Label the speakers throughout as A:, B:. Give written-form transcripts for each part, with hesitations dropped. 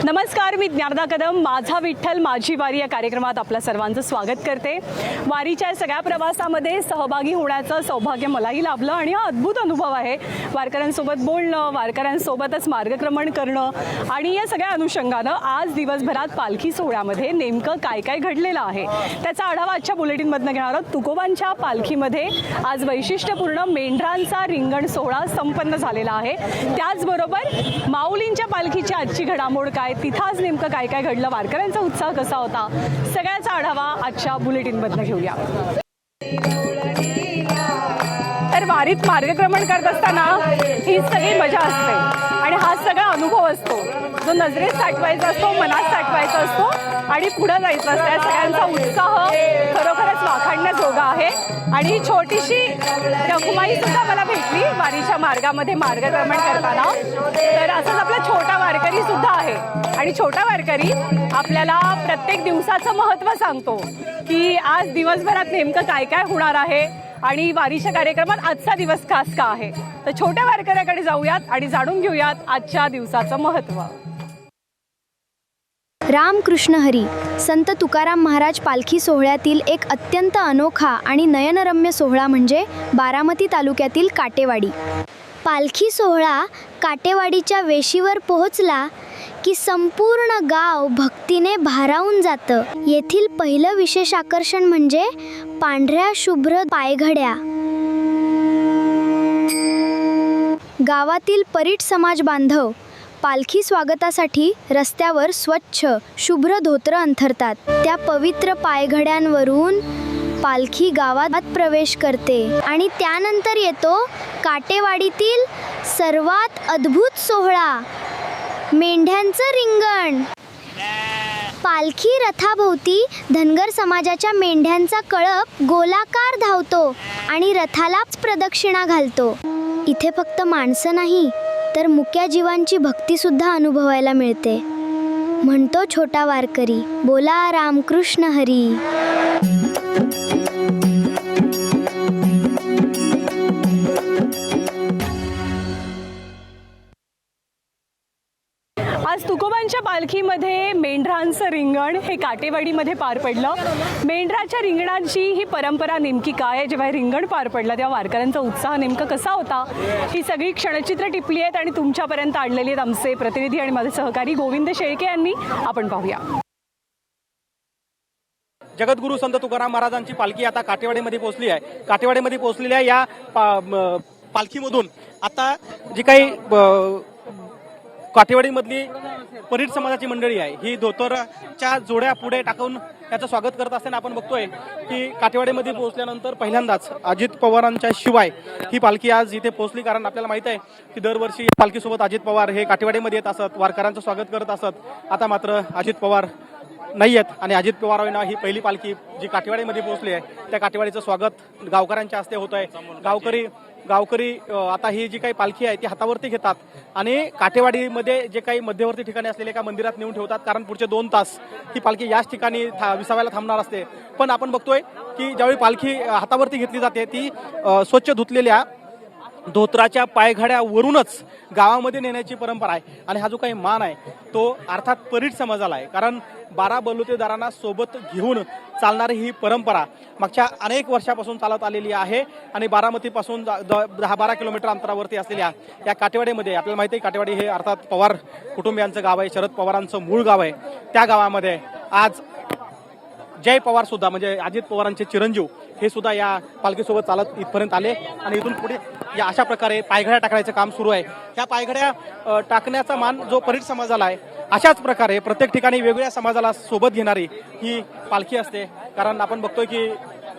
A: नमस्कार, मी ज्ञानदा कदम. माझा विठ्ठल माझी वारी या कार्यक्रमात आपल्या सर्वांचं स्वागत करते. वारीच्या सगळ्या प्रवासामध्ये सहभागी होण्याचं सौभाग्य मलाही लाभलं आणि हा अद्भुत अनुभव आहे. वारकऱ्यांसोबत बोलणं, वारकऱ्यांसोबतच मार्गक्रमण करणं आणि या सगळ्या अनुषंगानं आज दिवसभरात पालखी सोहळ्यामध्ये नेमकं काय काय घडलेलं आहे त्याचा आढावा आजच्या बुलेटिनमधनं घेणार आहोत. तुकोबांच्या पालखीमध्ये आज वैशिष्ट्यपूर्ण मेंढरांचा रिंगण सोहळा संपन्न झालेला आहे. त्याचबरोबर माऊलींच्या पालखीची आजची घडामोड काय, तिथं आज नेमकं काय काय घडलं, वारकऱ्यांचा उत्साह कसा होता, सगळ्याचा आढावा आजच्या बुलेटिनमधनं घेऊया. तर वारीत मार्गक्रमण करत असताना ही सगळी मजा असते आणि हा सगळा अनुभव असतो जो नजरेत साठवायचा असतो, मनात साठवायचा असतो आणि पुढे जायचं असतं. या सगळ्यांचा उत्साह खरोखरच वाखाणण्याजोगा आहे. आणि ही छोटीशी रखुमाई सुद्धा मला भेटली वारीच्या मार्गामध्ये मार्गक्रमण करताना. तर असंच आपला छोटा वारकरी सुद्धा आहे आणि छोटा वारकरी आपल्याला प्रत्येक दिवसाचं महत्त्व सांगतो की आज दिवसभरात नेमकं काय काय होणार आहे आणि वारीच्या कार्यक्रमात आजचा दिवस खास का आहे. तर छोट्या वारकऱ्याकडे जाऊयात आणि जाणून घेऊयात आजच्या दिवसाचं महत्त्व.
B: रामकृष्ण हरी. संत तुकाराम महाराज पालखी सोहळ्यातील एक अत्यंत अनोखा आणि नयनरम्य सोहळा म्हणजे बारामती तालुक्यातील काटेवाडी. पालखी सोहळा काटेवाडीच्या वेशीवर पोहोचला की संपूर्ण गाव भक्तीने भारावून जातं. येथील पहिलं विशेष आकर्षण म्हणजे पांढऱ्या शुभ्र पायघड्या. गावातील परीट समाज बांधव पालखी स्वागतासाठी रस्त्यावर स्वच्छ शुभ्र धोतर अंथरतात. त्या पवित्र पायघड्यांवरून पालखी गावात प्रवेश करते आणि त्यानंतर येतो काटेवाडीतील सर्वात अद्भुत सोहळा, मेंढ्यांचं रिंगण. पालखी रथाभोवती धनगर समाजाच्या मेंढ्यांचा कळप गोलाकार धावतो आणि रथालाच प्रदक्षिणा घालतो. इथे फक्त माणसं नाही तर मुक्या जीवांची भक्ती सुद्धा अनुभवायला मिळते. म्हणतो छोटा वारकरी, बोला रामकृष्ण हरी.
A: आज तुकोबांच्या पालखीमध्ये मेंढरांचं रिंगण हे काटेवाडीमध्ये पार पडलं. मेंढराच्या रिंगणाची ही परंपरा नेमकी काय आहे, जेव्हा हे रिंगण पार पडलं तेव्हा वारकऱ्यांचा उत्साह नेमका कसा होता, ही सगळी क्षणचित्र टिपली आहेत आणि तुमच्यापर्यंत आणलेली आहेत आमचे प्रतिनिधी आणि माझे सहकारी गोविंद शेळके यांनी. आपण पाहूया.
C: जगद्गुरू संत तुकाराम महाराजांची पालखी आता काटेवाडीमध्ये पोहोचली आहे. काटेवाडीमध्ये पोहोचलेल्या या पालखीमधून आता जी काही काटेवाडीमधली परीट समाजाची मंडळी आहे ही धोतरच्या जोड्या पुढे टाकून याचं स्वागत करत असताना आपण बघतोय की काटेवाडीमध्ये पोहोचल्यानंतर पहिल्यांदाच अजित पवारांच्या शिवाय ही पालखी आज इथे पोहोचली. कारण आपल्याला माहित आहे की दरवर्षी पालखीसोबत अजित पवार हे काटेवाडीमध्ये येत असत, वारकऱ्यांचं स्वागत करत असत. आता मात्र अजित पवार नाही आहेत आणि अजित पवारांना ही पहिली पालखी जी काटेवाडीमध्ये पोहोचली आहे त्या काटेवाडीचं स्वागत गावकऱ्यांच्या हस्ते होत आहे. गावकरी आता ही जी काही पालखी आहे ती हातावरती घेतात आणि काटेवाडीमध्ये जे काही मध्यवर्ती ठिकाणी असलेले एका मंदिरात नेऊन ठेवतात. कारण पुढचे 2 तास ही पालखी याच ठिकाणी विसाव्याला थांबणार असते. पण आपण बघतोय की ज्यावेळी पालखी हातावरती घेतली जाते ती स्वच्छ धुतलेल्या धोत्राच्या पायघड्यावरूनच गावामध्ये नेण्याची परंपरा आहे. आणि हा जो काही मान आहे तो अर्थात परीट समाजाला आहे. कारण 12 बलुतेदारांना सोबत घेऊन चालणारी ही परंपरा मागच्या अनेक वर्षापासून चालत आलेली आहे. आणि बारामतीपासून 10-12 किलोमीटर अंतरावरती असलेल्या या काटेवाडीमध्ये आपल्याला माहिती आहे काटेवाडी हे अर्थात पवार कुटुंबियांचं गाव आहे, शरद पवारांचं मूळ गाव आहे. त्या गावामध्ये आज जय पवार सुद्धा म्हणजे अजित पवारांचे चिरंजीव हे सुद्धा या पालखीसोबत चालत इथपर्यंत आले आणि इथून पुढे या अशा प्रकारे पायघड्या टाकण्याचं काम सुरू आहे. ह्या पायघड्या टाकण्याचा मान जो परीट समाजाला आहे अशाच प्रकारे प्रत्येक ठिकाणी वेगवेगळ्या समाजाला सोबत घेणारी ही पालखी असते. कारण आपण बघतोय की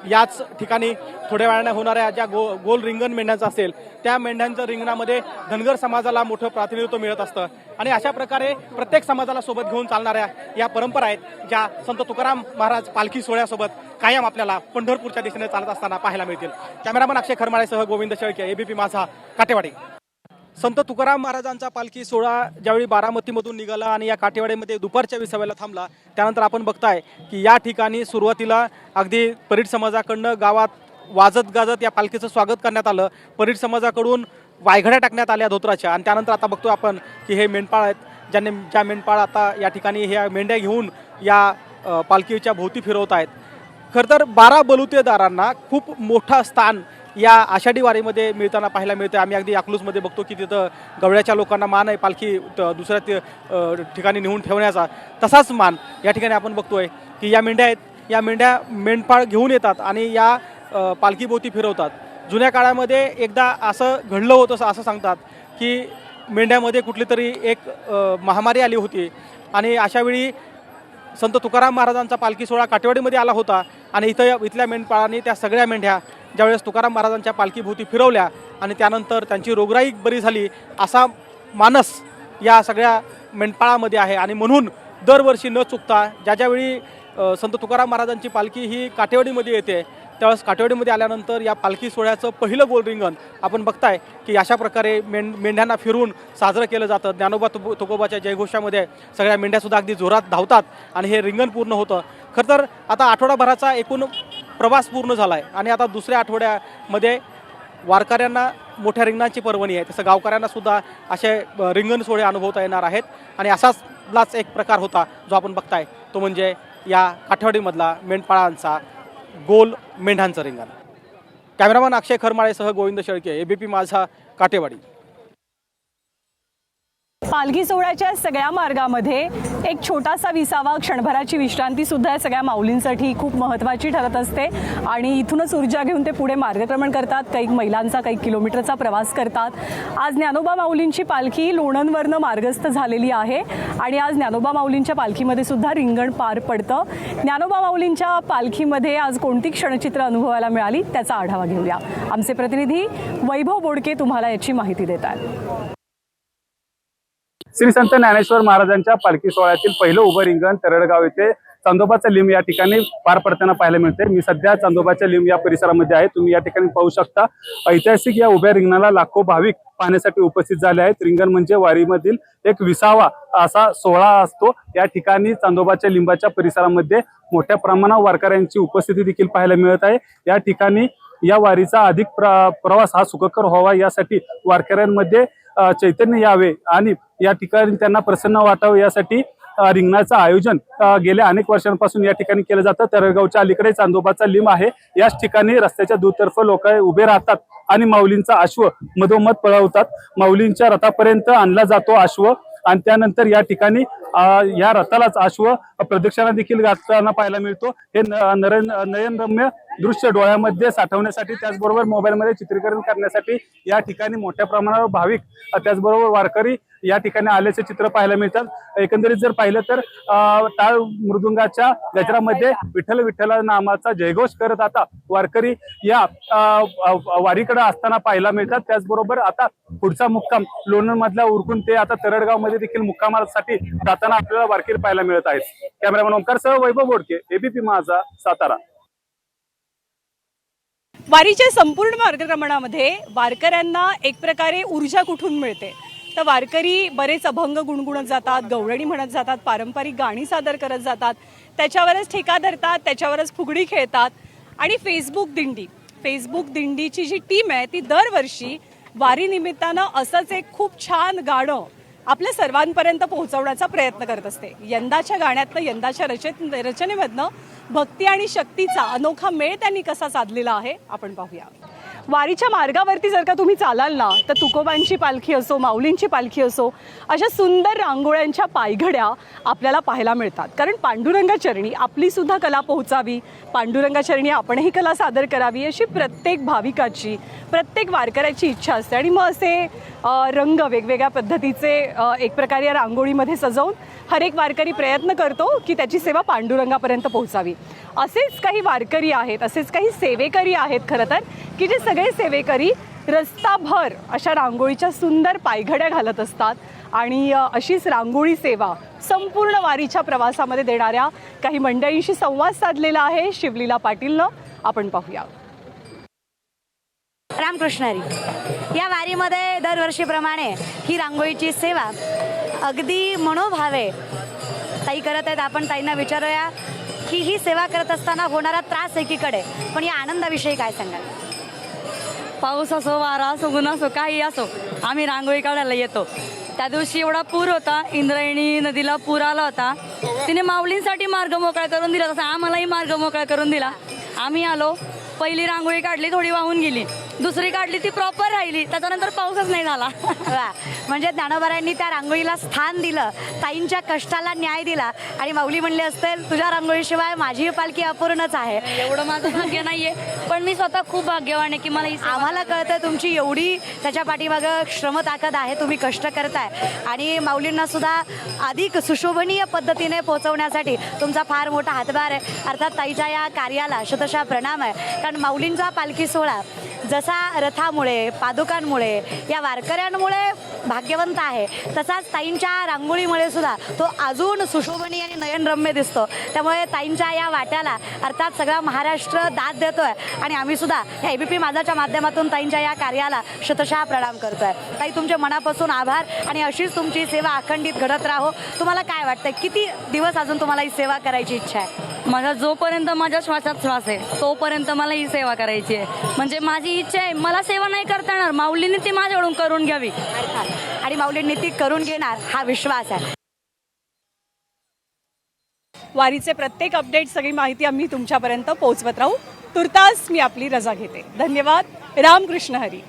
C: याच ठिकाणी थोड्या वेळाने होणाऱ्या ज्या गोल रिंगण मेंढ्यांचं असेल त्या मेंढ्यांच्या रिंगणामध्ये धनगर समाजाला मोठं प्रातिनिधित्व मिळत असतं. आणि अशा प्रकारे प्रत्येक समाजाला सोबत घेऊन चालणाऱ्या या परंपरा आहेत ज्या संत तुकाराम महाराज पालखी सोहळ्यासोबत कायम आपल्याला पंढरपूरच्या दिशेने चालत असताना पाहायला मिळतील. कॅमेरामन अक्षय खरमाळेसह गोविंद शेळके, एबीपी माझा, काटेवाडी. संत तुकाराम महाराजांचा पालखी सोहळा ज्यावेळी बारामतीमधून निघाला आणि या काटेवाडीमध्ये दुपारच्या विसाव्याला थांबला त्यानंतर आपण बघताय की या ठिकाणी सुरुवातीला अगदी परीट समाजाकडनं गावात वाजत गाजत या पालखीचं स्वागत करण्यात आलं. परीट समाजाकडून वायघड्या टाकण्यात आल्या धोत्राच्या आणि त्यानंतर आता बघतो आपण की हे मेंढपाळ आहेत ज्या मेंढपाळ आता या ठिकाणी ह्या मेंढ्या घेऊन या पालखीच्या भोवती फिरवत आहेत. खरं तर 12 बलुतेदारांना खूप मोठं स्थान या आषाढी वारीमध्ये मिळताना पाहायला मिळते. आम्ही अगदी अकलूजमध्ये बघतो की तिथं गवळ्याच्या लोकांना मान आहे पालखी दुसऱ्या ठिकाणी नेऊन ठेवण्याचा. तसाच मान या ठिकाणी आपण बघतोय की या मेंढ्या आहेत, या मेंढ्या मेंढपाळ घेऊन येतात आणि या पालखीभोवती फिरवतात. जुन्या काळामध्ये एकदा असं घडलं होतं असं सांगतात की मेंढ्यामध्ये कुठली तरी एक महामारी आली होती आणि अशावेळी संत तुकाराम महाराजांचा पालखी सोहळा काटेवाडीमध्ये आला होता आणि इथल्या मेंढपाळांनी त्या सगळ्या मेंढ्या ज्यावेळेस तुकाराम महाराजांच्या पालखीभोवती फिरवल्या आणि त्यानंतर त्यांची रोगराई बरी झाली असा मानस या सगळ्या मेंढपाळामध्ये आहे. आणि म्हणून दरवर्षी न चुकता ज्यावेळी संत तुकाराम महाराजांची पालखी ही काटेवाडीमध्ये येते त्यावेळेस काटेवाडीमध्ये आल्यानंतर या पालखी सोहळ्याचं पहिलं गोल रिंगण आपण बघताय की अशा प्रकारे मेंढ्यांना फिरून साजरं केलं जातं. ज्ञानोबा तुकोबाच्या जयघोषामध्ये सगळ्या मेंढ्यासुद्धा अगदी जोरात धावतात आणि हे रिंगण पूर्ण होतं. खरं तर आता आठवडाभराचा एकूण प्रवास पूर्ण झाला आहे आणि आता दुसऱ्या आठवड्यामध्ये वारकऱ्यांना मोठ्या रिंगणांची पर्वणी आहे, तसं गावकऱ्यांनासुद्धा असे रिंगण सोहळे अनुभवता येणार आहेत. आणि असाच एक प्रकार होता जो आपण बघताय तो म्हणजे या काठेवाडीमधला मेंढपाळांचा गोल मेंढ्यांचं रिंगण. कॅमेरामन अक्षय खरमाळेसह गोविंद शेळके, ABP माझा, काटेवाडी.
A: पालखी सोहळ्याच्या सगळ्या मार्गामध्ये एक छोटासा विसावा, क्षणभराची विश्रांती सुद्धा या सगळ्या माऊलींसाठी खूप महत्त्वाची ठरत असते आणि इथूनच ऊर्जा घेऊन ते पुढे मार्गक्रमण करतात. काही मैलांचा, काही किलोमीटरचा प्रवास करतात. आज ज्ञानोबा माऊलींची पालखी लोणंदवरनं मार्गस्थ झालेली आहे आणि आज ज्ञानोबा माऊलींच्या पालखीमध्ये सुद्धा रिंगण पार पडतं. ज्ञानोबा माऊलींच्या पालखीमध्ये आज कोणती क्षणचित्र अनुभवायला मिळाली त्याचा आढावा घेऊया. आमचे प्रतिनिधी वैभव बोडके तुम्हाला याची माहिती देतात.
D: श्री संत ज्ञानेश्वर महाराजांच्या पालखी सोहळ्यातील पहिलं उभं रिंगण तरडगाव येथे चांदोबाचा लिंब या ठिकाणी पार पडताना पाहायला मिळते. मी सध्या चांदोबाच्या लिंब या परिसरामध्ये आहे. तुम्ही या ठिकाणी पाहू शकता ऐतिहासिक या उभ्या रिंगणाला लाखो भाविक पाहण्यासाठी उपस्थित झाले आहेत. रिंगण म्हणजे वारीमधील एक विसावा असा सोहळा असतो. या ठिकाणी चांदोबाच्या लिंबाच्या परिसरामध्ये मोठ्या प्रमाणावर वारकऱ्यांची उपस्थिती देखील पाहायला मिळत आहे. या ठिकाणी या वारीचा अधिक प्रवास हा सुखकर व्हावा यासाठी वारकऱ्यांमध्ये चैतन्य यावे आणि या ठिकाणी त्यांना प्रसन्न वाटावं यासाठी रिंगणाचं आयोजन गेल्या अनेक वर्षांपासून या ठिकाणी केलं जातं. तरडगावच्या अलीकडे चांदोबाचा लिंब आहे. याच ठिकाणी रस्त्याच्या दुतर्फ लोक उभे राहतात आणि माऊलींचा अश्व मधोमध पळवतात. माऊलींच्या रथापर्यंत आणला जातो अश्व आणि त्यानंतर या ठिकाणी या रथालाच अश्व प्रदक्षिणा देखील घालताना पाहायला मिळतो. हे नयनरम्य दृश्य डोळ्यामध्ये साठवण्यासाठी त्याचबरोबर मोबाईलमध्ये चित्रीकरण करण्यासाठी या ठिकाणी मोठ्या प्रमाणावर भाविक त्याचबरोबर वारकरी या ठिकाणी आल्याचे चित्र पाहायला मिळतात. एकंदरीत जर पाहिलं तर टाळ मृदुंगाच्या गजरामध्ये विठ्ठल विठ्ठल नामाचा जयघोष करत आता वारकरी या वारीकडे असताना पाहायला मिळतात. त्याचबरोबर आता पुढचा मुक्काम लोणंद मधला उरकून ते आता तरडगाव मध्ये देखील मुक्कामासाठी जाताना आपल्याला वारकरी पाहायला मिळत आहेत. कॅमेरामॅन ओंकार सह वैभव बोडके, ABP माझा, सातारा.
A: वारीच्या संपूर्ण मार्गक्रमणामध्ये वारकऱ्यांना एक प्रकारे ऊर्जा कुठून मिळते तर वारकरी बरेच अभंग गुणगुणत जातात, गवळणी म्हणत जातात, पारंपरिक गाणी सादर करत जातात, त्याच्यावरच ठेका धरतात, त्याच्यावरच फुगडी खेळतात. आणि फेसबुक दिंडीची जी टीम आहे ती दरवर्षी वारी निमित्तानं असंच एक खूप छान गाणं आपल्या सर्वांपर्यंत पोहोचवण्याचा प्रयत्न करत असते. यंदाच्या गाण्यातनं, यंदाच्या रचनेमधनं भक्ती आणि शक्तीचा अनोखा मेळ त्यांनी कसा साधलेला आहे आपण पाहूया. वारीच्या मार्गावरती जर का तुम्ही चालाल ना तर तुकोबांची पालखी असो, माऊलींची पालखी असो, अशा सुंदर रांगोळ्यांच्या पायघड्या आपल्याला पाहायला मिळतात. कारण पांडुरंगाचरणी आपली सुद्धा कला पोहोचावी, पांडुरंगाचरणी आपणही कला सादर करावी अशी प्रत्येक भाविकाची, प्रत्येक वारकऱ्याची इच्छा असते. आणि मग असे रंग वेगवेगळ्या पद्धतीचे एक प्रकारे या रांगोळीमध्ये सजवून हर एक वारकरी प्रयत्न करतो की त्याची सेवा पांडुरंगापर्यंत पोहोचावी. असेच काही वारकरी आहेत, असेच काही सेवेकरी आहेत खरं तर, की जे सगळे सेवेकरी रस्ताभर अशा रांगोळीच्या सुंदर पायघड्या घालत असतात. आणि अशीच रांगोळी सेवा संपूर्ण वारीच्या प्रवासामध्ये देणाऱ्या काही मंडळींशी संवाद साधलेला आहे शिवलीला पाटीलनं. आपण पाहूया.
E: रामकृष्णारी. या वारीमध्ये दरवर्षीप्रमाणे ही रांगोळीची सेवा अगदी मनोभावे ताई करत आहेत. आपण ताईंना विचारूया की ही सेवा करत असताना होणारा त्रास एकीकडे, पण या आनंदाविषयी काय सांगाल?
F: पाऊस असो, वारा असो, ऊन असो, काही असो, आम्ही रांगोळी काढायला येतो. त्या दिवशी एवढा पूर होता, इंद्रायणी नदीला पूर आला होता. तिने माऊलींसाठी मार्ग मोकळा करून दिला, तसा आम्हालाही मार्ग मोकळा करून दिला. आम्ही आलो, पहिली रांगोळी काढली, थोडी वाहून गेली. दुसरी काढली, ती प्रॉपर राहिली. त्याच्यानंतर पाऊसच नाही झाला.
E: वा, म्हणजे ज्ञानोबारायांनी त्या रांगोळीला स्थान दिलं, ताईंच्या कष्टाला न्याय दिला आणि माऊली म्हणले असतील तुझ्या रांगोळीशिवाय माझी पालखी अपूर्णच आहे.
F: एवढं माझं भाग्य नाहीये, पण मी स्वतः खूप भाग्यवान आहे की मला ही सेवा
E: आम्हाला कळतं तुमची एवढी त्याच्या पाठीमागं श्रम ताकद आहे, तुम्ही कष्ट करताय आणि माऊलींना सुद्धा अधिक सुशोभनीय पद्धतीने पोहोचवण्यासाठी तुमचा फार मोठा हातभार आहे. अर्थात ताईच्या या कार्याला शतशः प्रणाम आहे. कारण माऊलींचा पालखी सोहळा जसा रथामुळे, पादुकांमुळे, या वारकऱ्यांमुळे भाग्यवंत आहे, तसाच ताईंच्या रांगोळीमुळे सुद्धा तो अजून सुशोभनीय आणि नयनरम्य दिसतो. त्यामुळे ताईंच्या या वाट्याला अर्थात सगळा महाराष्ट्र दाद देतोय आणि आम्ही सुद्धा या ABP माझाच्या माध्यमातून ताईंच्या या कार्याला शतशः प्रणाम करतोय. ताई, तुमचे मनापासून आभार आणि अशीच तुमची सेवा अखंडित घडत राहो. तुम्हाला काय वाटतंय, किती दिवस अजून तुम्हाला ही सेवा करायची इच्छा आहे?
F: माझा जोपर्यंत माझ्या श्वासात श्वास आहे तोपर्यंत मला ही सेवा करायची आहे. म्हणजे माझी इच्छा आहे, मला सेवा नाही करता येणार, माऊलीने ती माझ्याकडून करून घ्यावी
E: आणि माऊलींनी ती करून घेणार हा विश्वास आहे.
A: वारीचे प्रत्येक अपडेट, सगळी माहिती आम्ही तुमच्यापर्यंत पोहोचवत राहू. तुर्तास मी आपली रजा घेते. धन्यवाद. रामकृष्ण हरी.